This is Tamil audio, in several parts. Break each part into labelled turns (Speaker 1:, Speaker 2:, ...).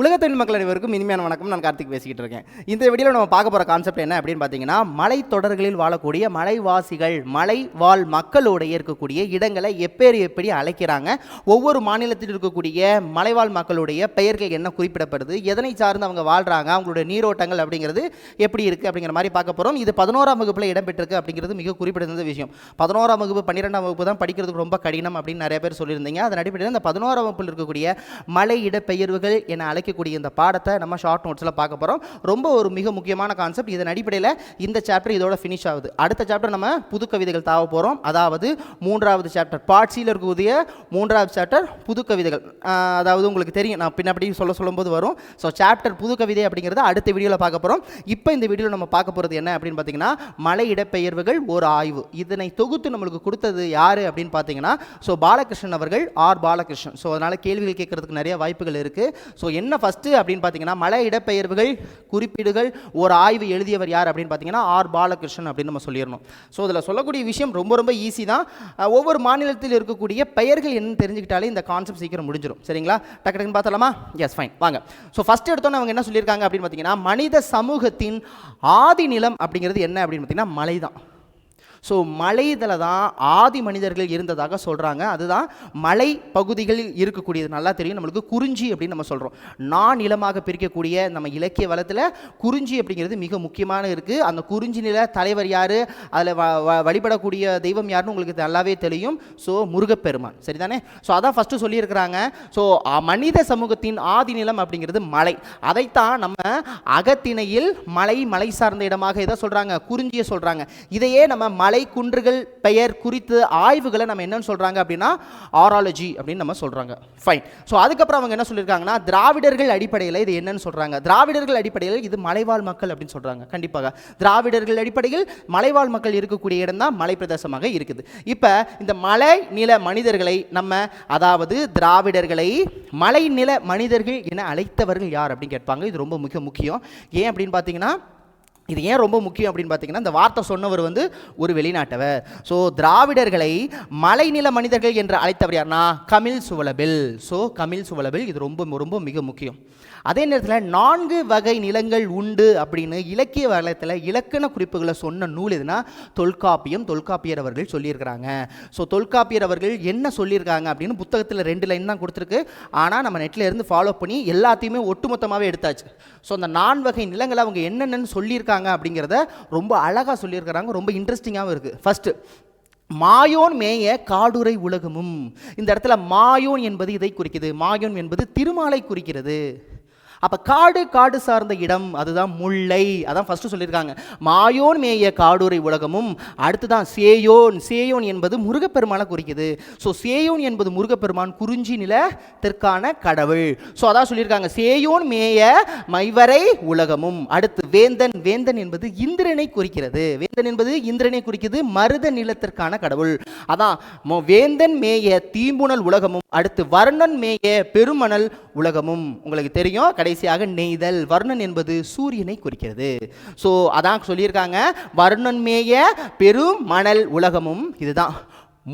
Speaker 1: உலகத்தமிழ் மக்கள் அனைவருக்கும் இனிமையான வணக்கம். நான் கார்த்திக் பேசிக்கிட்டு இருக்கேன். இந்த வீடியோவில் நம்ம பார்க்க போகிற கான்செப்ட் என்ன அப்படின்னு பார்த்தீங்கன்னா, மலைத்தொடர்களில் வாழக்கூடிய மலைவாசிகள், மலை வாழ் மக்களோடைய இருக்கக்கூடிய இடங்களை எப்படி அழைக்கிறாங்க, ஒவ்வொரு மாநிலத்தில் இருக்கக்கூடிய மலைவாழ் மக்களுடைய பெயர்கள் என்ன குறிப்பிடப்படுது, எதனை சார்ந்து அவங்க வாழ்கிறாங்க, அவங்களுடைய நீரோட்டங்கள் அப்படிங்கிறது எப்படி இருக்குது அப்படிங்கிற மாதிரி பார்க்க போகிறோம். இது 11ஆம் வகுப்பில் இடம்பெற்றிருக்கு அப்படிங்கிறது மிக குறிப்பிடத்தக்க விஷயம். 11ஆம் வகுப்பு 12ஆம் வகுப்பு தான் படிக்கிறதுக்கு ரொம்ப கடினம் அப்படின்னு நிறைய பேர் சொல்லியிருந்தீங்க. அதன் அடிப்படையில் இந்த 11ஆம் வகுப்பில் இருக்கக்கூடிய மலை இடப்பெயர்வுகள் என அழைக்கக்கூடிய இந்த பாடத்தை நம்ம ஷார்ட் நோட்ஸில் பார்க்க போகிறோம். ரொம்ப ஒரு மிக முக்கியமான கான்செப்ட். இதன் அடிப்படையில் இந்த சாப்டர் இதோட ஃபினிஷ் ஆகுது. அடுத்த சாப்டர் நம்ம புது கவிதைகள் தாவ போகிறோம். அதாவது 3வது சாப்டர் பார்ட் சியில் இருக்கக்கூடிய 3வது சாப்டர் புது கவிதைகள். அதாவது உங்களுக்கு தெரியும், நான் பின்னாடி சொல்லும்போது வரும். ஸோ சாப்டர் புது கவிதை அப்படிங்கிறத அடுத்த வீடியோவில் பார்க்க போகிறோம். இப்போ இந்த வீடியோவில் நம்ம பார்க்க போகிறது என்ன அப்படின்னு பார்த்தீங்கன்னா, மலை இடப்பெயர்வுகள் ஒரு ஆய்வு. இதனை தொகுத்து நம்மளுக்கு கொடுத்தது யார் அப்படின்னு பார்த்தீங்கன்னா, ஸோ பாலகிருஷ்ணன் அவர்கள், பாலகிருஷ்ணன். ஸோ அதனால் கேள்விகள் கேட்கறதுக்கு நிறைய வாய்ப்புகள் இருக்குது. ஸோ என்ன ஃபஸ்ட்டு அப்படின்னு பார்த்தீங்கன்னா, மலை இடப்பெயர்வுகள் குறிப்பீடுகள் ஒரு ஆய்வு எழுதியவர் யார் அப்படின்னு பார்த்தீங்கன்னா பாலகிருஷ்ணன் அப்படின்னு நம்ம சொல்லிடணும். ஸோ இதில் சொல்லக்கூடிய விஷயம் ரொம்ப ஈஸி தான். ஒவ்வொரு மாநிலத்தில் இருக்கக்கூடிய பெயர்கள் என்னன்னு தெரிஞ்சுக்கிட்டாலே இந்த கான்செப்ட் சீக்கிரம் முடிஞ்சிடும். சரிங்களா? டக்குன்னு பார்த்தலாமா? எஸ், ஃபைன், வாங்க. ஸோ ஃபஸ்ட் எடுத்தோன்னே அவங்க என்ன சொல்லியிருக்காங்க அப்படின்னு பார்த்தீங்கன்னா, மனித சமூகத்தின் ஆதி நிலம் அப்படிங்கிறது என்ன அப்படின்னு பார்த்தீங்கன்னா மலை தான். ஸோ மலையில் தான் ஆதி மனிதர்கள் இருந்ததாக சொல்கிறாங்க. அதுதான் மலை பகுதிகளில் இருக்கக்கூடியது. நல்லா தெரியும் நம்மளுக்கு குறிஞ்சி அப்படின்னு நம்ம சொல்கிறோம். நான் நிலமாக பிரிக்கக்கூடிய நம்ம இலக்கிய வளத்தில் குறிஞ்சி அப்படிங்கிறது மிக முக்கியமான இருக்குது. அந்த குறிஞ்சி நில தலைவர் யார், அதில் வழிபடக்கூடிய தெய்வம் யாருன்னு உங்களுக்கு நல்லாவே தெரியும். ஸோ முருகப்பெருமான், சரிதானே? ஸோ அதான் ஃபஸ்ட்டு சொல்லியிருக்கிறாங்க. ஸோ மனித சமூகத்தின் ஆதி நிலம் அப்படிங்கிறது மலை. அதைத்தான் நம்ம அகத்திணையில் மலை சார்ந்த இடமாக எதை சொல்கிறாங்க, குறிஞ்சியை சொல்கிறாங்க. இதையே நம்ம மலை குன்றுகள் பெயர் குறித்து ஆய்வுகளை நம்ம என்னன்னு சொல்றாங்க அப்படின்னா ஆராலஜி அப்படின்னு நம்ம சொல்றாங்க. ஃபைன். ஸோ அதுக்கப்புறம் அவங்க என்ன சொல்லியிருக்காங்கன்னா, திராவிடர்கள் அடிப்படையில் இது என்னன்னு சொல்றாங்க. திராவிடர்கள் அடிப்படையில் இது மலைவாழ் மக்கள் அப்படின்னு சொல்றாங்க. கண்டிப்பாக திராவிடர்கள் அடிப்படையில் மலைவாழ் மக்கள் இருக்கக்கூடிய இடம் தான் மலை பிரதேசமாக இருக்குது. இப்போ இந்த மலை நில மனிதர்களை நம்ம, அதாவது திராவிடர்களை மலை நில மனிதர்கள் என அழைத்தவர்கள் யார் அப்படின்னு கேட்பாங்க. இது ரொம்ப மிக முக்கியம். ஏன் அப்படின்னு பார்த்தீங்கன்னா, இது ஏன் ரொம்ப முக்கியம் அப்படின்னு பார்த்தீங்கன்னா, இந்த வார்த்தை சொன்னவர் வந்து ஒரு வெளிநாட்டவர். ஸோ திராவிடர்களை மலைநில மனிதர்கள் என்று அழைத்தவர் யார்னா கமில் சுவலபில். ஸோ கமில் சுவலபில் இது ரொம்ப மிக முக்கியம். அதே நேரத்தில் 4 வகை நிலங்கள் உண்டு அப்படின்னு இலக்கிய வளத்தில் இலக்கண குறிப்புகளை சொன்ன நூல் எதுனா தொல்காப்பியம். தொல்காப்பியர் அவர்கள் சொல்லியிருக்கிறாங்க. ஸோ தொல்காப்பியர் அவர்கள் என்ன சொல்லியிருக்காங்க அப்படின்னு புத்தகத்தில் 2 லைன் தான் கொடுத்துருக்கு. ஆனால் நம்ம நெட்டில் இருந்து ஃபாலோ பண்ணி எல்லாத்தையுமே ஒட்டுமொத்தமாகவே எடுத்தாச்சு. ஸோ அந்த 4 வகை நிலங்களை அவங்க என்னென்னு சொல்லியிருக்காங்க அப்படிங்கிறத ரொம்ப அழகாக சொல்லியிருக்கிறாங்க. ரொம்ப இன்ட்ரெஸ்டிங்காகவும் இருக்குது. ஃபஸ்ட்டு, மாயோன் மேய காடுரை உலகமும். இந்த இடத்துல மாயோன் என்பது இதை குறிக்கிறது. மாயோன் என்பது திருமாலை குறிக்கிறது. அப்போ காடு சார்ந்த இடம் அதுதான் முல்லை. அதான் ஃபஸ்ட்டு சொல்லியிருக்காங்க. மாயோன் மேய காடுரை உலகமும். அடுத்து தான் சேயோன் என்பது முருகப்பெருமானை குறிக்குது. ஸோ சேயோன் என்பது முருகப்பெருமான், குறிஞ்சி நிலத்திற்கான கடவுள். ஸோ அதான் சொல்லியிருக்காங்க, சேயோன் மேய மைவரை உலகமும். அடுத்து வேந்தன் என்பது இந்திரனை குறிக்கிறது. வேந்தன் என்பது இந்திரனை குறிக்கிறது, மருத நிலத்திற்கான கடவுள். அதான் வேந்தன் மேய தீம்புணல் உலகமும். அடுத்து வர்ணன் மேய பெருமணல் உலகமும். உங்களுக்கு தெரியும். கடைசியாக நெய்தல். வர்ணன் என்பது சூரியனை குறிக்கிறது. ஸோ அதான் சொல்லியிருக்காங்க, வர்ணன் மேய பெரும் மணல் உலகமும். இதுதான்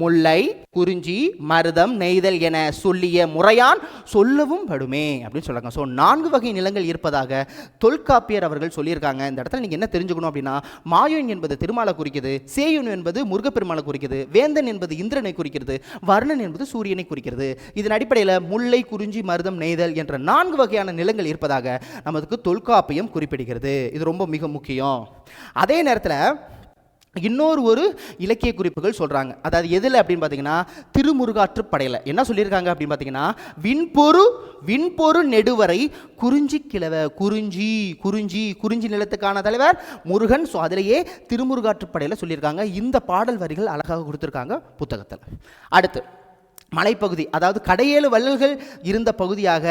Speaker 1: முல்லை, குறிஞ்சி, மருதம், நெய்தல் என சொல்லிய முறையான் சொல்லவும் படுமே அப்படின்னு சொல்றாங்க. ஸோ 4 வகை நிலங்கள் இருப்பதாக தொல்காப்பியர் அவர்கள் சொல்லியிருக்காங்க. இந்த இடத்துல நீங்கள் என்ன தெரிஞ்சுக்கணும் அப்படின்னா, மாயோன் என்பது திருமாலை குறிக்கிறது, சேயோன் என்பது முருகப்பெருமாளை குறிக்கிறது, வேந்தன் என்பது இந்திரனை குறிக்கிறது, வர்ணன் என்பது சூரியனை குறிக்கிறது. இதன் அடிப்படையில் முல்லை, குறிஞ்சி, மருதம், நெய்தல் என்ற 4 வகையான நிலங்கள் இருப்பதாக நமக்கு தொல்காப்பியம் குறிப்பிடுகிறது. இது ரொம்ப மிக முக்கியம். அதே நேரத்தில் இன்னொரு இலக்கிய குறிப்புகள் சொல்கிறாங்க. அதாவது எதில் அப்படின்னு பார்த்தீங்கன்னா, திருமுருகாற்று படையில் என்ன சொல்லியிருக்காங்க அப்படின்னு பார்த்தீங்கன்னா, விண்பொரு நெடுவரை குறிஞ்சி கிழவ. குறிஞ்சி நிலத்துக்கான தலைவர் முருகன். ஸோ அதிலேயே திருமுருகாற்று படையில் சொல்லியிருக்காங்க. இந்த பாடல் வரிகள் அழகாக கொடுத்துருக்காங்க புத்தகத்தில். அடுத்து மலைப்பகுதி, அதாவது கடையேழு வள்ளல்கள் இருந்த பகுதியாக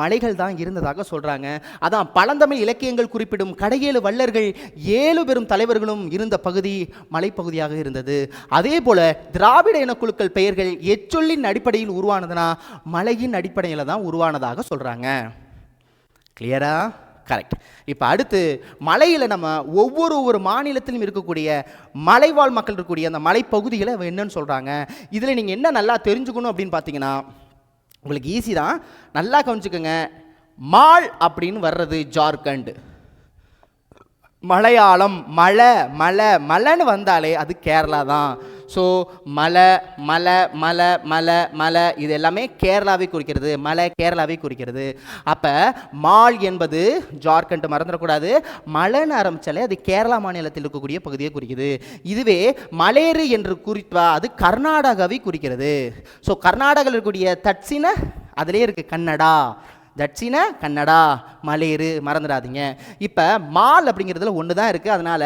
Speaker 1: மலைகள் தான் இருந்ததாக சொல்கிறாங்க. அதான் பழந்தமிழ் இலக்கியங்கள் குறிப்பிடும் கடையேழு வள்ளர்கள் 7 பெரும் தலைவர்களும் இருந்த பகுதி மலைப்பகுதியாக இருந்தது. அதே போல திராவிட இனக்குழுக்கள் பெயர்கள் எச்சொல்லின் அடிப்படையில் உருவானதுன்னா மலையின் அடிப்படையில் தான் உருவானதாக சொல்கிறாங்க. கிளியரா? கரெக்ட். இப்போ அடுத்து மலையில் நம்ம ஒவ்வொரு மாநிலத்திலும் இருக்கக்கூடிய மலைவாழ் மக்கள் இருக்கக்கூடிய அந்த மலைப்பகுதிகளை என்னன்னு சொல்கிறாங்க. இதில் நீங்கள் என்ன நல்லா தெரிஞ்சுக்கணும் அப்படின்னு பார்த்தீங்கன்னா, உங்களுக்கு ஈஸி தான். நல்லா கவனிச்சுக்கோங்க. மால் அப்படின்னு வர்றது ஜார்க்கண்ட். மலையாளம் மலை மலை மலைன்னு வந்தாலே அது கேரளா தான். ஸோ மலை மலை மலை மலை மலை இது எல்லாமே கேரளாவை குறிக்கிறது, மலை கேரளாவை குறிக்கிறது. அப்போ மால் என்பது ஜார்க்கண்ட் மறந்துடக்கூடாது, மலைன்னு ஆரம்பித்தாலே அது கேரளா மாநிலத்தில் இருக்கக்கூடிய பகுதியை குறிக்குது. இதுவே மலேரு என்று குறிப்பா அது கர்நாடகாவை குறிக்கிறது. ஸோ கர்நாடகாவில் இருக்கக்கூடிய தட்சிண அதிலே இருக்குது கன்னடா, தட்சிண கன்னடா, மலேரு மறந்துடாதீங்க. இப்போ மால் அப்படிங்கிறதுல ஒன்று தான் இருக்குது, அதனால்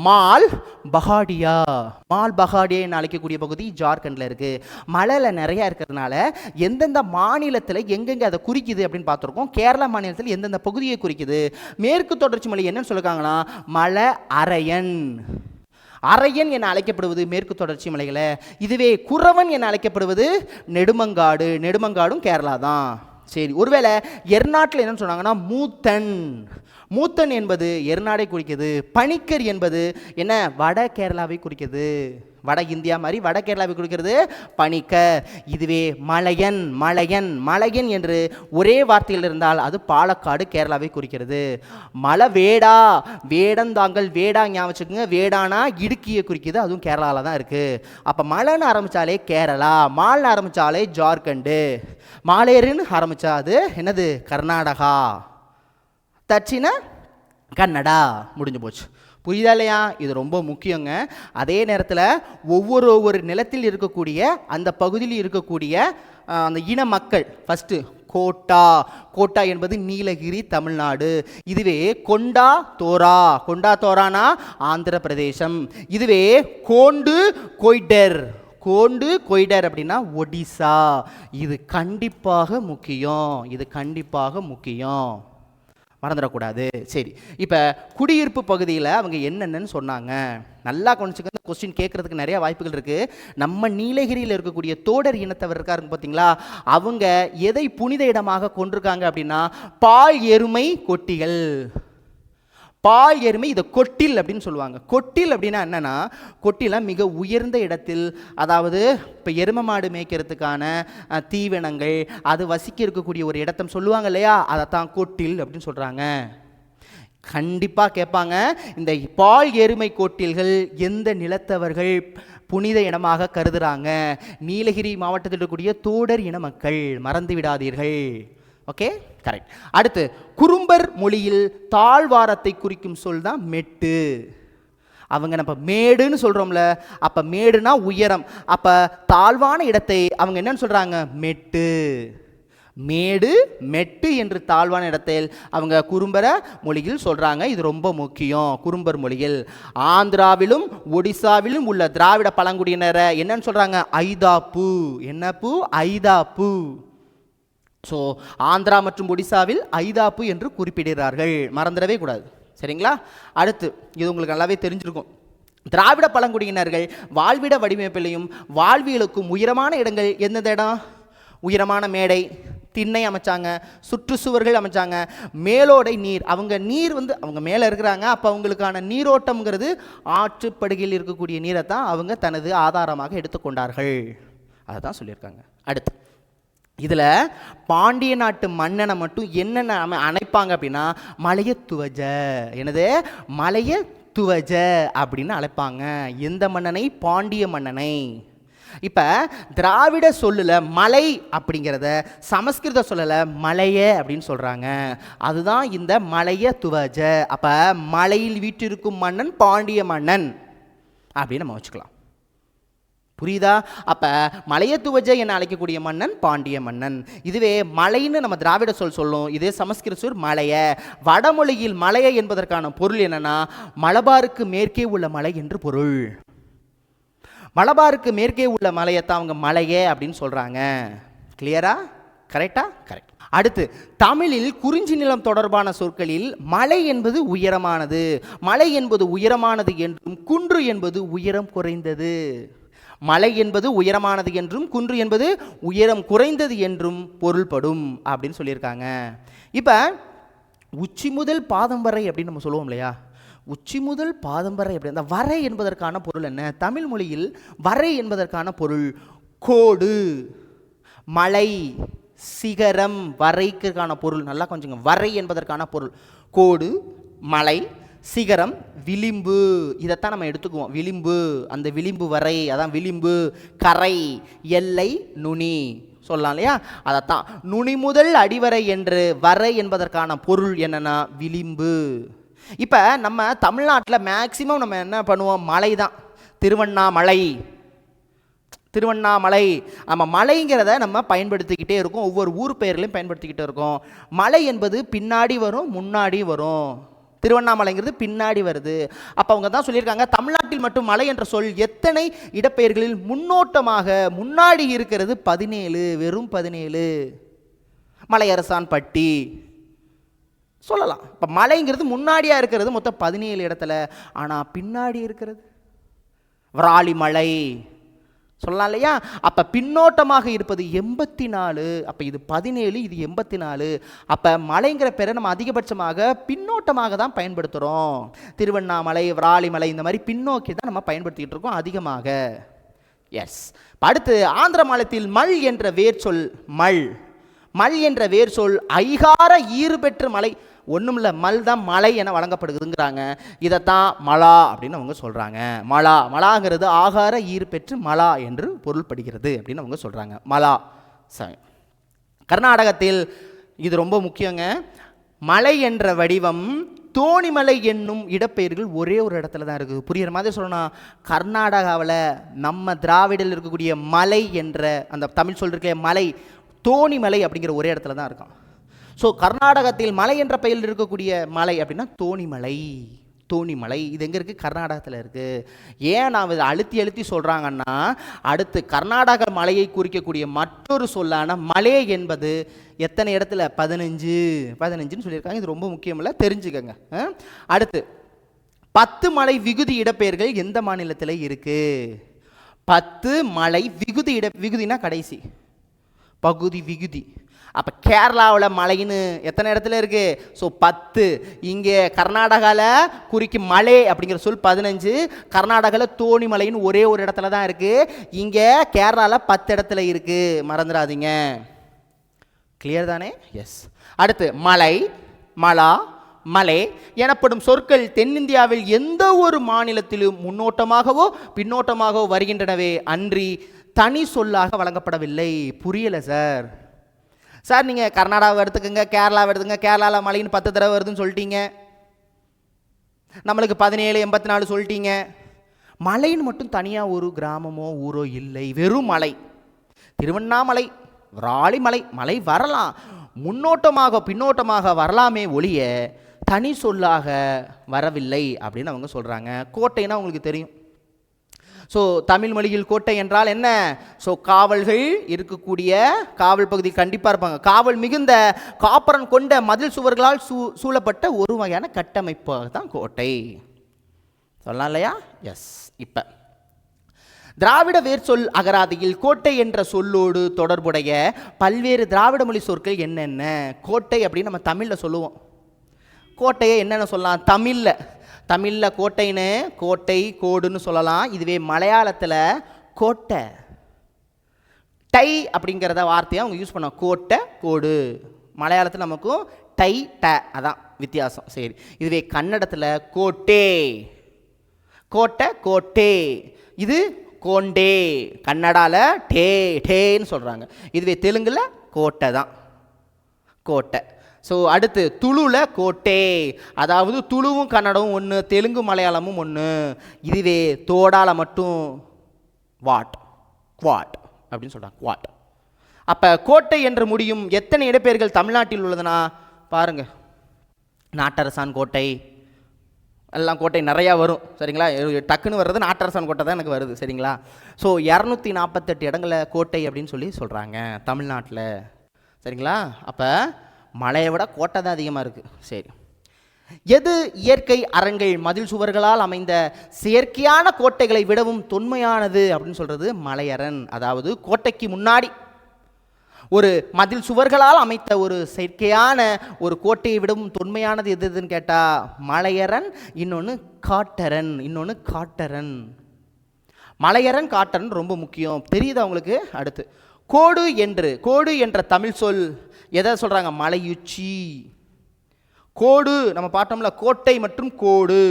Speaker 1: மால் பஹாடியா, மால் பஹாடியான்னு அழைக்கக்கூடிய பகுதி ஜார்க்கண்டில் இருக்குது. மலையில் நிறையா இருக்கிறதுனால எந்தெந்த மாநிலத்தில் எங்கெங்கே அதை குறிக்குது அப்படின்னு பார்த்துருக்கோம். கேரளா மாநிலத்தில் எந்தெந்த பகுதியை குறிக்குது. மேற்கு தொடர்ச்சி மலை என்னன்னு சொல்லியிருக்காங்கன்னா மலை அரையன், அரையன் என அழைக்கப்படுவது மேற்கு தொடர்ச்சி மலைகளை. இதுவே குறவன் என அழைக்கப்படுவது நெடுமங்காடு, நெடுமங்காடும் கேரளா தான். சரி, ஒருவேளை எர்நாட்டில் என்னன்னு சொன்னாங்கன்னா மூத்தன், மூத்தன் என்பது எர்நாடை குறிக்கிறது. பனிக்கர் என்பது என்ன வட கேரளாவை குறிக்கிறது, வட இந்தியா மாதிரி வட கேரளாவை குறிக்கிறது பனிக்கர். இதுவே மலையன், மலையன் மலையன் என்று ஒரே வார்த்தையில் இருந்தால் அது பாலக்காடு கேரளாவை குறிக்கிறது. மலை வேடா, வேடந்தாங்கல், வேடா ஞாபகம் வச்சுக்கோங்க, வேடானா இடுக்கியை குறிக்குது, அதுவும் கேரளாவில் தான் இருக்குது. அப்போ மலைன்னு ஆரம்பித்தாலே கேரளா, மால்னு ஆரம்பித்தாலே ஜார்க்கண்டு, மாலேருன்னு ஆரம்பித்தா அது என்னது கர்நாடகா, தட்சிண கன்னடா, முடிஞ்சு போச்சு. புரியுதா இல்லையா? இது ரொம்ப முக்கியங்க. அதே நேரத்தில் ஒவ்வொரு நிலத்தில் இருக்கக்கூடிய அந்த பகுதியில் இருக்கக்கூடிய அந்த இன மக்கள், ஃபஸ்ட்டு கோட்டா, கோட்டா என்பது நீலகிரி தமிழ்நாடு. இதுவே கொண்டா தோரா, கொண்டா தோரானா ஆந்திர பிரதேசம். இதுவே கோண்டு கொய்டர், கோண்டு கொய்டர் அப்படின்னா ஒடிசா. இது கண்டிப்பாக முக்கியம், இது கண்டிப்பாக முக்கியம், மறந்துடக்கூடாது. சரி, இப்போ குடியிருப்பு பகுதியில் அவங்க என்னென்னு சொன்னாங்க நல்லா கொஞ்சம் கொஸ்டின் கேட்குறதுக்கு நிறைய வாய்ப்புகள் இருக்குது. நம்ம நீலகிரியில் இருக்கக்கூடிய தோடர் இனத்தவர் இருக்காருங்க பார்த்தீங்களா, அவங்க எதை புனித இடமாக கொண்டிருக்காங்க அப்படின்னா பால் எருமை கொட்டிகள், பால் எருமை, இதை கொட்டில் அப்படின்னு சொல்லுவாங்க. கொட்டில் அப்படின்னா என்னென்னா, கொட்டிலாம் மிக உயர்ந்த இடத்தில், அதாவது இப்போ எரும மாடு மேய்க்கிறதுக்கான தீவனங்கள் அது வசிக்க இருக்கக்கூடிய ஒரு இடத்த சொல்லுவாங்க இல்லையா, அதைத்தான் கொட்டில் அப்படின்னு சொல்கிறாங்க. கண்டிப்பாக கேட்பாங்க, இந்த பால் எருமை கொட்டில்கள் எந்த நிலத்தவர்கள் புனித இடமாக கருதுகிறாங்க? நீலகிரி மாவட்டத்தில் இருக்கக்கூடிய தோடர் இன மக்கள், மறந்து விடாதீர்கள். Okay, correct. அடுத்து குறும்பர் மொழியில் தாழ்வாரத்தை குறிக்கும் சொல் தான் மெட்டு. அவங்க நம்ம மேடுன்னு சொல்கிறோம்ல, அப்போ மேடுனா உயரம், அப்போ தாழ்வான இடத்தை அவங்க என்னன்னு சொல்கிறாங்க மெட்டு. மேடு மெட்டு என்று தாழ்வான இடத்தில் அவங்க குறும்பர மொழியில் சொல்கிறாங்க. இது ரொம்ப முக்கியம். குறும்பர் மொழியில் ஆந்திராவிலும் ஒடிசாவிலும் உள்ள திராவிட பழங்குடியினரை என்னன்னு சொல்கிறாங்க ஐதாப்பு. என்ன பூ? ஐதாப்பு. ஸோ ஆந்திரா மற்றும் ஒடிசாவில் ஐதாப்பு என்று குறிப்பிடுகிறார்கள், மறந்துடவே கூடாது. சரிங்களா? அடுத்து இது உங்களுக்கு நல்லாவே தெரிஞ்சிருக்கும். திராவிட பழங்குடியினர்கள் வாழ்விட வடிவமைப்பிலையும் வாழ்வியலுக்கும் உயரமான இடங்கள் எந்தெந்த இடம்? உயரமான மேடை, திண்ணை அமைச்சாங்க, சுற்றுச்சுவர்கள் அமைச்சாங்க, மேலோடை நீர். அவங்க நீர் அவங்க மேலே இருக்கிறாங்க, அப்போ அவங்களுக்கான நீரோட்டம்ங்கிறது ஆற்றுப்படுகையில் இருக்கக்கூடிய நீரை தான் அவங்க தனது ஆதாரமாக எடுத்துக்கொண்டார்கள். அதை தான் சொல்லியிருக்காங்க. அடுத்து இதில் பாண்டிய நாட்டு மன்னனை மட்டும் என்னென்ன அணைப்பாங்க அப்படின்னா மலையத்துவஜ. என்னது? மலையத்துவஜ அப்படின்னு அழைப்பாங்க. எந்த மன்னனை? பாண்டிய மன்னனை. இப்போ திராவிட சொல்லில் மலை அப்படிங்கிறத சமஸ்கிருத சொல்லலை மலைய அப்படின்னு சொல்கிறாங்க. அதுதான் இந்த மலையத்துவஜ. அப்போ மலையில் வீற்றிருக்கும் மன்னன் பாண்டிய மன்னன் அப்படின்னு நம்ம வச்சுக்கலாம். புரியுதா? அப்போ மலையத்துவஜ என அழைக்கக்கூடிய மன்னன் பாண்டிய மன்னன். இதுவே மலைன்னு நம்ம திராவிட சொல்லும், இதே சமஸ்கிருத சொல் மலைய. வடமொழியில் மலைய என்பதற்கான பொருள் என்னன்னா மலபாருக்கு மேற்கே உள்ள மலை என்று பொருள். மலபாருக்கு மேற்கே உள்ள மலையத்தான் அவங்க மலைய அப்படின்னு சொல்கிறாங்க. கிளியரா? கரெக்டா? கரெக்ட். அடுத்து தமிழில் குறிஞ்சி நிலம் தொடர்பான சொற்களில் மலை என்பது உயரமானது, மலை என்பது உயரமானது என்றும் குன்று என்பது உயரம் குறைந்தது. மலை என்பது உயரமானது என்றும் குன்று என்பது உயரம் குறைந்தது என்றும் பொருள்படும் அப்படின்னு சொல்லியிருக்காங்க. இப்போ உச்சி முதல் பாதம் வரை அப்படின்னு நம்ம சொல்லுவோம் இல்லையா, உச்சி முதல் பாதம் வரை அப்படி அந்த வரை என்பதற்கான பொருள் என்ன? தமிழ் மொழியில் வரை என்பதற்கான பொருள் கோடு, மலை, சிகரம் வரைக்கான பொருள், நல்லா கொஞ்சம் வரை என்பதற்கான பொருள். கோடு, மலை, சிகரம், விளிம்பு, இதைத்தான் நம்ம எடுத்துக்குவோம். விளிம்பு, அந்த விளிம்பு வரை, அதான் விளிம்பு. கரை, எல்லை, நுனி சொல்லலாம் இல்லையா, அதைத்தான் நுனி முதல் அடிவரை என்று வரை என்பதற்கான பொருள் என்னன்னா விளிம்பு. இப்போ நம்ம தமிழ்நாட்டில் மேக்சிமம் நம்ம என்ன பண்ணுவோம், மலை தான். திருவண்ணாமலை, திருவண்ணாமலை, நம்ம மலைங்கிறத நம்ம பயன்படுத்திக்கிட்டே இருக்கோம். ஒவ்வொரு ஊர் பெயர்களையும் பயன்படுத்திக்கிட்டே இருக்கோம். மலை என்பது பின்னாடி வரும், முன்னாடி வரும். திருவண்ணாமலைங்கிறது பின்னாடி வருது. அப்போ அவங்க தான் சொல்லியிருக்காங்க, தமிழ்நாட்டில் மட்டும் மலை என்ற சொல் எத்தனை இடப்பெயர்களில் முன்னோட்டமாக முன்னாடி இருக்கிறது? 17, வெறும் 17. மலையரசான் பட்டி சொல்லலாம். இப்போ மலைங்கிறது முன்னாடியாக இருக்கிறது மொத்தம் 17 இடத்துல. ஆனால் பின்னாடி இருக்கிறது விராலிமலை சொல்லலாம் இல்லையா. அப்போ பின்னோட்டமாக இருப்பது 84. அப்போ இது 17, இது 84. அப்போ மலைங்கிற பேரை நம்ம அதிகபட்சமாக பின்னோட்டமாக தான் பயன்படுத்துகிறோம். திருவண்ணாமலை, விராலிமலை இந்த மாதிரி பின்னோக்கி தான் நம்ம பயன்படுத்திக்கிட்டு இருக்கோம் அதிகமாக. எஸ். அடுத்து ஆந்திர மாநிலத்தில் மல் என்ற வேர் சொல், மல் என்ற வேர் சொல் ஐகார ஈறு பெற்ற மலை, ஒன்றும் இல்லை, மல் தான் மலை என வழங்கப்படுதுங்கிறாங்க. இதைத்தான் மலா அப்படின்னு அவங்க சொல்கிறாங்க. மலாங்கிறது ஆகார ஈறு பெற்று மலா என்று பொருள்படுகிறது அப்படின்னு அவங்க சொல்கிறாங்க. மலா. கர்நாடகத்தில் இது ரொம்ப முக்கியங்க. மலை என்ற வடிவம் தோணிமலை என்னும் இடப்பெயர்கள் ஒரே ஒரு இடத்துல தான் இருக்குது. புரிகிற மாதிரி சொல்லணும், கர்நாடகாவில் நம்ம திராவிடில் இருக்கக்கூடிய மலை என்ற அந்த தமிழ் சொல்லிருக்க மலை, தோணிமலை அப்படிங்கிற ஒரே இடத்துல தான் இருக்கான். ஸோ கர்நாடகத்தில் மலை என்ற பெயரில் இருக்கக்கூடிய மலை அப்படின்னா தோணிமலை. இது எங்கே இருக்குது? கர்நாடகத்தில் இருக்குது. ஏன் நான் இதை அழுத்தி சொல்கிறாங்கன்னா, அடுத்து கர்நாடக மலையை குறிக்கக்கூடிய மற்றொரு சொல்லான மலே என்பது எத்தனை இடத்துல? 15 சொல்லியிருக்காங்க. இது ரொம்ப முக்கியம் இல்லை, தெரிஞ்சுக்கங்க. அடுத்து 10 மலை விகுதி இடப்பெயர்கள் எந்த மாநிலத்தில் இருக்குது? 10 மலை விகுதி விகுதினா கடைசி பகுதி விகுதி. அப்போ கேரளாவில் மலைன்னு எத்தனை இடத்துல இருக்குது? ஸோ 10. இங்கே கர்நாடகாவில் குறிக்கும் மலை அப்படிங்கிற சொல் 15. கர்நாடகாவில் தோணிமலைன்னு ஒரே ஒரு இடத்துல தான் இருக்குது. இங்கே கேரளாவில் 10 இடத்துல இருக்குது, மறந்துடாதீங்க. கிளியர் தானே? எஸ். அடுத்து மலை எனப்படும் சொற்கள் தென்னிந்தியாவில் எந்த ஒரு மாநிலத்திலும் முன்னோட்டமாகவோ பின்னோட்டமாகவோ வருகின்றனவே அன்றி தனி சொல்லாக வழங்கப்படவில்லை. புரியலை சார் நீங்கள் கர்நாடகாவை எடுத்துக்கங்க, கேரளாவை எடுத்துங்க. கேரளாவில் மலைன்னு 10 தடவை வருதுன்னு சொல்லிட்டீங்க, நம்மளுக்கு 17, 84 சொல்லிட்டீங்க. மலைன்னு மட்டும் தனியாக ஒரு கிராமமோ ஊரோ இல்லை, வெறும் மலை. திருவண்ணாமலை, விராலிமலை, மலை வரலாம், முன்னோட்டமாக பின்னோட்டமாக வரலாமே ஒழிய தனி சொல்லாக வரவில்லை அப்படின்னு அவங்க சொல்கிறாங்க. கோட்டைன்னா உங்களுக்கு தெரியும். ஸோ தமிழ் மொழியில் கோட்டை என்றால் என்ன? ஸோ காவல்கள் இருக்கக்கூடிய காவல் பகுதி கண்டிப்பாக இருப்பாங்க. காவல் மிகுந்த காப்பரன் கொண்ட மதில் சுவர்களால் சூழப்பட்ட ஒரு வகையான கட்டமைப்பாக தான் கோட்டை சொல்லலாம் இல்லையா? எஸ். இப்போ திராவிட வேர் சொல் அகராதியில் கோட்டை என்ற சொல்லோடு தொடர்புடைய பல்வேறு திராவிட மொழி சொற்கள் என்னென்ன? கோட்டை அப்படின்னு நம்ம தமிழில் சொல்லுவோம். கோட்டையை என்னென்ன சொல்லலாம்? தமிழில் கோட்டைன்னு கோட்டை கோடுன்னு சொல்லலாம். இதுவே மலையாளத்தில் கோட்டை டை அப்படிங்கிறத வார்த்தையை அவங்க யூஸ் பண்ண, கோட்டை கோடு. மலையாளத்தில் நமக்கும் டை அதான் வித்தியாசம். சரி. இதுவே கன்னடத்தில் கோட்டை, இது கோண்டே, கன்னடாவில் டேன்னு சொல்கிறாங்க. இதுவே தெலுங்கில் கோட்டை தான், கோட்டை. ஸோ அடுத்து துளுவில் கோட்டே, அதாவது துளுவும் கன்னடமும் ஒன்று, தெலுங்கு மலையாளமும் ஒன்று. இதுவே தோடால மட்டும் குவாட் அப்படின்னு சொல்கிறாங்க, குவாட். அப்போ கோட்டை என்று முடியும் எத்தனை இடப்பெயர்கள் தமிழ்நாட்டில் உள்ளதுன்னா பாருங்கள், நாட்டரசான் கோட்டை, எல்லாம் கோட்டை நிறையா வரும். சரிங்களா? டக்குன்னு வர்றது நாட்டரசான் கோட்டை தான் எனக்கு வருது. சரிங்களா? ஸோ 248 இடங்களில் கோட்டை அப்படின்னு சொல்கிறாங்க தமிழ்நாட்டில். சரிங்களா? அப்போ மலையை விட கோட்டை தான் அதிகமாக இருக்குது. சரி. எது இயற்கை அரண்கள் மதில் சுவர்களால் அமைந்த செயற்கையான கோட்டைகளை விடவும் தொன்மையானது அப்படின்னு சொல்கிறது மலையரண். அதாவது கோட்டைக்கு முன்னாடி ஒரு மதில் சுவர்களால் அமைத்த ஒரு செயற்கையான ஒரு கோட்டையை விடவும் தொன்மையானது எதுன்னு கேட்டால் மலையரண், இன்னொன்று காட்டரன். மலையரண் காட்டரன் ரொம்ப முக்கியம், தெரியுது அவங்களுக்கு. அடுத்து கோடு என்ற தமிழ் சொல் எதை சொல்கிறாங்க? மலையுச்சி. கோடு நம்ம பார்த்தோம்ல, கோட்டை மற்றும் கோடு,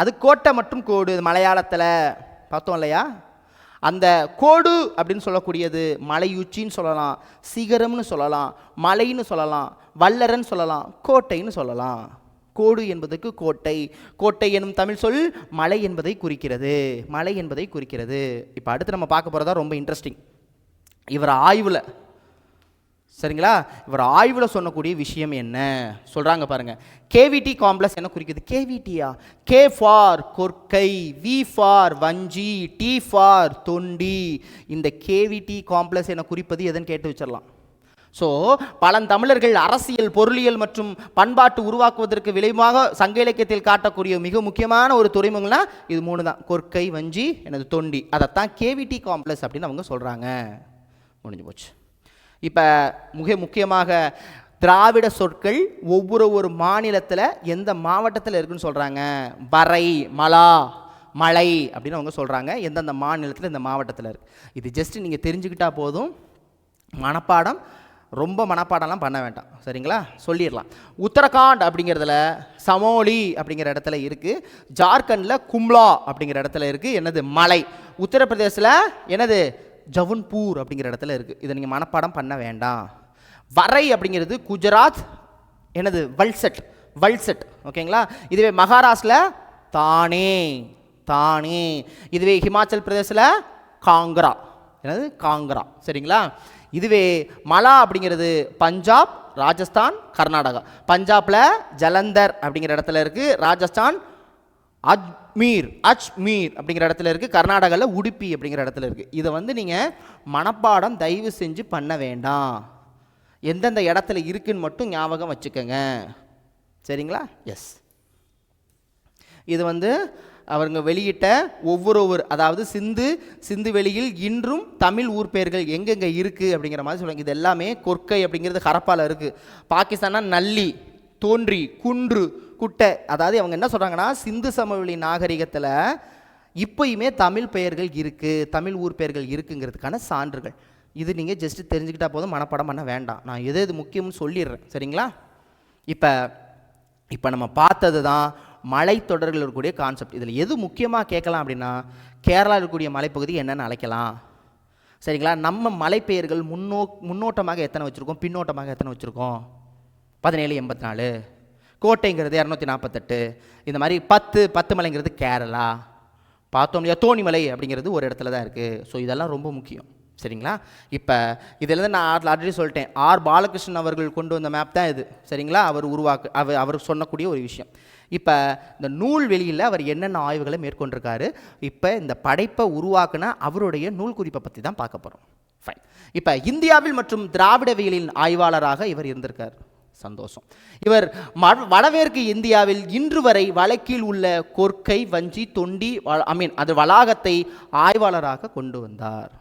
Speaker 1: அது கோட்டை மற்றும் கோடு மலையாளத்தில் பார்த்தோம் இல்லையா? அந்த கோடு அப்படின்னு சொல்லக்கூடியது மலையுச்சின்னு சொல்லலாம், சிகரம்னு சொல்லலாம், மலைன்னு சொல்லலாம், வல்லரன்னு சொல்லலாம், கோட்டைன்னு சொல்லலாம். கோடு என்பதுக்கு கோட்டை. கோட்டை எனும் தமிழ் சொல் மலை என்பதை குறிக்கிறது. மலை என்பதை குறிக்கிறது. இப்போ அடுத்து நம்ம பார்க்க போகிறதா ரொம்ப இன்ட்ரெஸ்டிங். இவர் ஆய்வில், சரிங்களா, இவர் ஆய்வில் சொன்னக்கூடிய விஷயம் என்ன சொல்கிறாங்க பாருங்கள். கேவிடி காம்ப்ளெக்ஸ் என்ன குறிக்குது? கேவிடியா? K for Korkai, V for Vanji, T for Thondi. இந்த கேவிடி காம்ப்ளெக்ஸ் என்ன குறிப்பது எதுன்னு கேட்டு வச்சிடலாம். ஸோ பழந்தமிழர்கள் அரசியல், பொருளியல் மற்றும் பண்பாட்டு உருவாக்குவதற்கு விளைவாக சங்க இலக்கியத்தில் காட்டக்கூடிய மிக முக்கியமான ஒரு துறைமுகம்னா இது 3 தான்: கொற்கை, வஞ்சி, எனது தொண்டி. அதைத்தான் கேவிடி காம்ப்ளெக்ஸ் அப்படின்னு அவங்க சொல்கிறாங்க. முடிஞ்சு போச்சு. இப்போ முக்கியமாக திராவிட சொற்கள் ஒவ்வொரு மாநிலத்தில் எந்த மாவட்டத்தில் இருக்குன்னு சொல்கிறாங்க? வரை, மலா, மலை அப்படின்னு அவங்க சொல்கிறாங்க. எந்தெந்த மாநிலத்தில் இந்த மாவட்டத்தில் இருக்குது. இது ஜஸ்ட் நீங்கள் தெரிஞ்சுக்கிட்டா போதும். மனப்பாடம், ரொம்ப மனப்பாடம்லாம் பண்ண வேண்டாம், சரிங்களா? சொல்லிடலாம். உத்தரகாண்ட் அப்படிங்கிறதுல சமோலி அப்படிங்கிற இடத்துல இருக்குது. ஜார்க்கண்டில் கும்லா அப்படிங்கிற இடத்துல இருக்குது, என்னது? மலை. உத்தரப்பிரதேசில் என்னது? ஜவுன்பூர் அப்படிங்கிற இடத்துல இருக்குது. இதை நீங்கள் மனப்பாடம் பண்ண வேண்டாம். வரை அப்படிங்கிறது குஜராத், என்னது? வல்சட், ஓகேங்களா? இதுவே மகாராஷ்டிரில் தானே. இதுவே ஹிமாச்சல் பிரதேசில் காங்க்ரா, என்னது? காங்க்ரா, சரிங்களா? இதுவே மலா அப்படிங்கிறது பஞ்சாப், ராஜஸ்தான், கர்நாடகா. பஞ்சாபில் ஜலந்தர் அப்படிங்கிற இடத்துல இருக்குது. ராஜஸ்தான் அஜ்மீர் அப்படிங்கிற இடத்துல இருக்குது. கர்நாடகாவில் உடுப்பி அப்படிங்கிற இடத்துல இருக்குது. இதை வந்து நீங்கள் மனப்பாடம் தயவு செஞ்சு பண்ண வேண்டாம். எந்தெந்த இடத்துல இருக்குன்னு மட்டும் ஞாபகம் வச்சுக்கோங்க, சரிங்களா? எஸ், இது வந்து அவங்க வெளியிட்ட ஒவ்வொரு அதாவது சிந்து வெளியில் இன்றும் தமிழ் ஊர் பெயர்கள் எங்கெங்கே இருக்குது அப்படிங்கிற மாதிரி சொல்லுவாங்க. இது எல்லாமே கொற்கை அப்படிங்கிறது ஹரப்பாவில் இருக்குது. பாகிஸ்தானா நல்லி, தோன்றி, குன்று, குட்டை. அதாவது அவங்க என்ன சொல்கிறாங்கன்னா, சிந்து சமவெளி நாகரிகத்தில் இப்போயுமே தமிழ் பெயர்கள் இருக்குது, தமிழ் ஊர் பெயர்கள் இருக்குங்கிறதுக்கான சான்றுகள். இது நீங்கள் ஜஸ்ட்டு தெரிஞ்சுக்கிட்டா போதும், மனப்பாடம் பண்ண வேண்டாம். நான் எது முக்கியம்னு சொல்லிடுறேன், சரிங்களா? இப்போ நம்ம பார்த்தது தான் மலைத்தொடர்கள் இருக்கக்கூடிய கான்செப்ட். இதில் எது முக்கியமாக கேட்கலாம் அப்படின்னா, கேரளா இருக்கக்கூடிய மலைப்பகுதி என்னென்னு அழைக்கலாம், சரிங்களா? நம்ம மலைப்பெயர்கள் முன்னோட்டமாக எத்தனை வச்சுருக்கோம், பின்னோட்டமாக எத்தனை வச்சுருக்கோம்? 1784. கோட்டைங்கிறது 248. இந்த மாதிரி 10 மலைங்கிறது கேரளா. பார்த்தோம் இல்லையா? தோணிமலை அப்படிங்கிறது ஒரு இடத்துல தான் இருக்குது. ஸோ இதெல்லாம் ரொம்ப முக்கியம், சரிங்களா? இப்போ இதில் நான் ஆல்ரெடி சொல்லிட்டேன், பாலகிருஷ்ணன் அவர்கள் கொண்டு வந்த மேப் தான் இது, சரிங்களா? அவர் சொன்னக்கூடிய ஒரு விஷயம். இப்போ இந்த நூல் வெளியில் அவர் என்னென்ன ஆய்வுகளை மேற்கொண்டிருக்காரு, இப்போ இந்த படைப்பை உருவாக்குன அவருடைய நூல் குறிப்பை பற்றி தான் பார்க்க போகிறோம். ஃபைன். இப்போ இந்தியாவில் மற்றும் திராவிடவியலின் ஆய்வாளராக இவர் இருந்திருக்கார். சந்தோஷம். இவர் வடமேற்கு இந்தியாவில் இன்று வரை வழக்கில் உள்ள கொற்கை, வஞ்சி, தொண்டி, அது வளாகத்தை ஆய்வாளராக கொண்டு வந்தார்.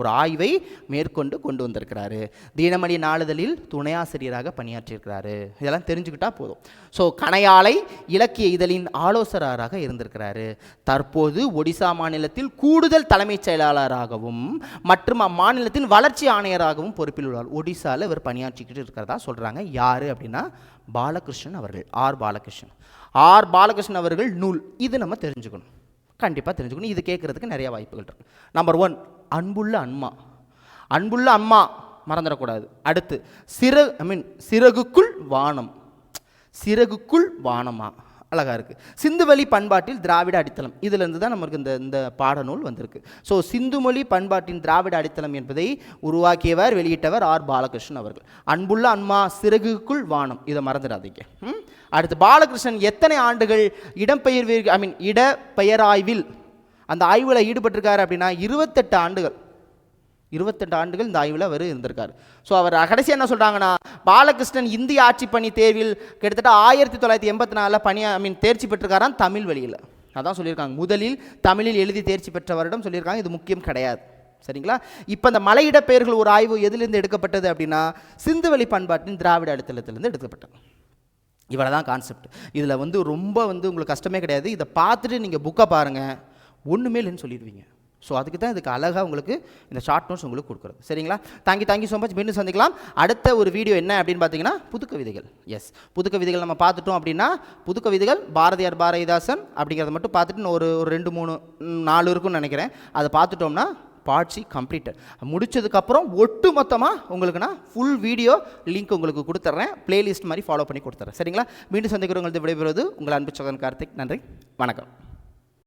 Speaker 1: ஒரு ஆய்வை மேற்கொண்டு கொண்டு வந்திருக்கிறாரு. தினமணி நாளிதழில் துணை ஆசிரியராக பணியாற்றியிருக்கிறாரு. இதெல்லாம் தெரிஞ்சுக்கிட்டா போதும். ஸோ கணையாளை இலக்கிய இதழின் ஆலோசகராக இருந்திருக்கிறாரு. தற்போது ஒடிசா மாநிலத்தில் கூடுதல் தலைமைச் செயலாளராகவும் மற்றும் அம்மாநிலத்தின் வளர்ச்சி ஆணையராகவும் பொறுப்பில் உள்ளார். ஒடிசாவில் இவர் பணியாற்றிக்கிட்டு இருக்கிறதா சொல்கிறாங்க. யார் அப்படின்னா பாலகிருஷ்ணன் அவர்கள். பாலகிருஷ்ணன் அவர்கள் நூல். இது நம்ம தெரிஞ்சுக்கணும், கண்டிப்பாக தெரிஞ்சுக்கணும். இது கேட்குறதுக்கு நிறைய வாய்ப்புகள் இருக்குது. நம்பர் 1, அன்புள்ள அம்மா மறந்துடக்கூடாது. அடுத்து சிறகுக்குள் வானமா, அழகாக இருக்குது. சிந்துவெளி பண்பாட்டில் திராவிட அடித்தளம். இதிலிருந்து தான் நமக்கு இந்த பாடநூல் வந்திருக்கு. ஸோ சிந்துமொழி பண்பாட்டின் திராவிட அடித்தளம் என்பதை உருவாக்கியவர், வெளியிட்டவர் பாலகிருஷ்ணன் அவர்கள். அன்புள்ள அம்மா, சிறகுக்குள் வானம், இதை மறந்துடாதீங்க. அடுத்து, பாலகிருஷ்ணன் எத்தனை ஆண்டுகள் இடப்பெயராய்வில் அந்த ஆய்வில் ஈடுபட்டிருக்காரு அப்படின்னா 28 ஆண்டுகள். 28 ஆண்டுகள் இந்த ஆய்வில் அவர் இருந்திருக்கார். ஸோ அவர் கடைசி என்ன சொல்கிறாங்கன்னா, பாலகிருஷ்ணன் இந்திய ஆட்சி பணி தேர்வில் கிட்டத்தட்ட 1984 தேர்ச்சி பெற்றிருக்காராம் தமிழ் வழியில். அதான் சொல்லியிருக்காங்க. முதலில் தமிழில் எழுதி தேர்ச்சி பெற்ற வருடம் சொல்லியிருக்காங்க. இது முக்கியம் கிடையாது, சரிங்களா? இப்போ இந்த மலையிட பெயர்கள் ஒரு ஆய்வு எதிலிருந்து எடுக்கப்பட்டது அப்படின்னா சிந்துவெளி பண்பாட்டின் திராவிட அடித்தளத்திலிருந்து எடுக்கப்பட்டது. இவ்வளோ தான் கான்செப்ட். இதில் ரொம்ப உங்களுக்கு கஷ்டமே கிடையாது. இதை பார்த்துட்டு நீங்கள் புக்கை பாருங்கள், ஒன்றுமே இல்லைன்னு சொல்லிடுவீங்க. ஸோ அதுக்கு தான் இதுக்கு அழகாக உங்களுக்கு இந்த ஷார்ட் நோட்ஸ் உங்களுக்கு கொடுக்குறது. சரிங்களா? Thank you so much. மீண்டும் சந்திக்கலாம். அடுத்த ஒரு வீடியோ என்ன அப்படின்னு பார்த்தீங்கன்னா புதுக்கவிதைகள். எஸ், புதுக்கவிதைகள் நம்ம பார்த்துட்டோம் அப்படின்னா புதுக்கவிதைகள் பாரதியார் பாரதிதாசன் அப்படிங்கிறத மட்டும் பார்த்துட்டு ஒரு 2 3 4 இருக்குன்னு நினைக்கிறேன். அதை பார்த்துட்டோம்னா பார்ட் சி கம்ப்ளீட்டட். முடிச்சதுக்கப்புறம் ஒட்டு மொத்தமாக உங்களுக்கு நான் ஃபுல் வீடியோ லிங்க் உங்களுக்கு கொடுத்துட்றேன். பிளேலிஸ்ட் மாதிரி ஃபாலோ பண்ணி கொடுத்துட்றேன். சரிங்களா? மீண்டும் சந்திக்கிறவங்களுக்கு விடைபெறுவது உங்கள் அன்பு சகோதரன் கார்த்திக். நன்றி, வணக்கம்.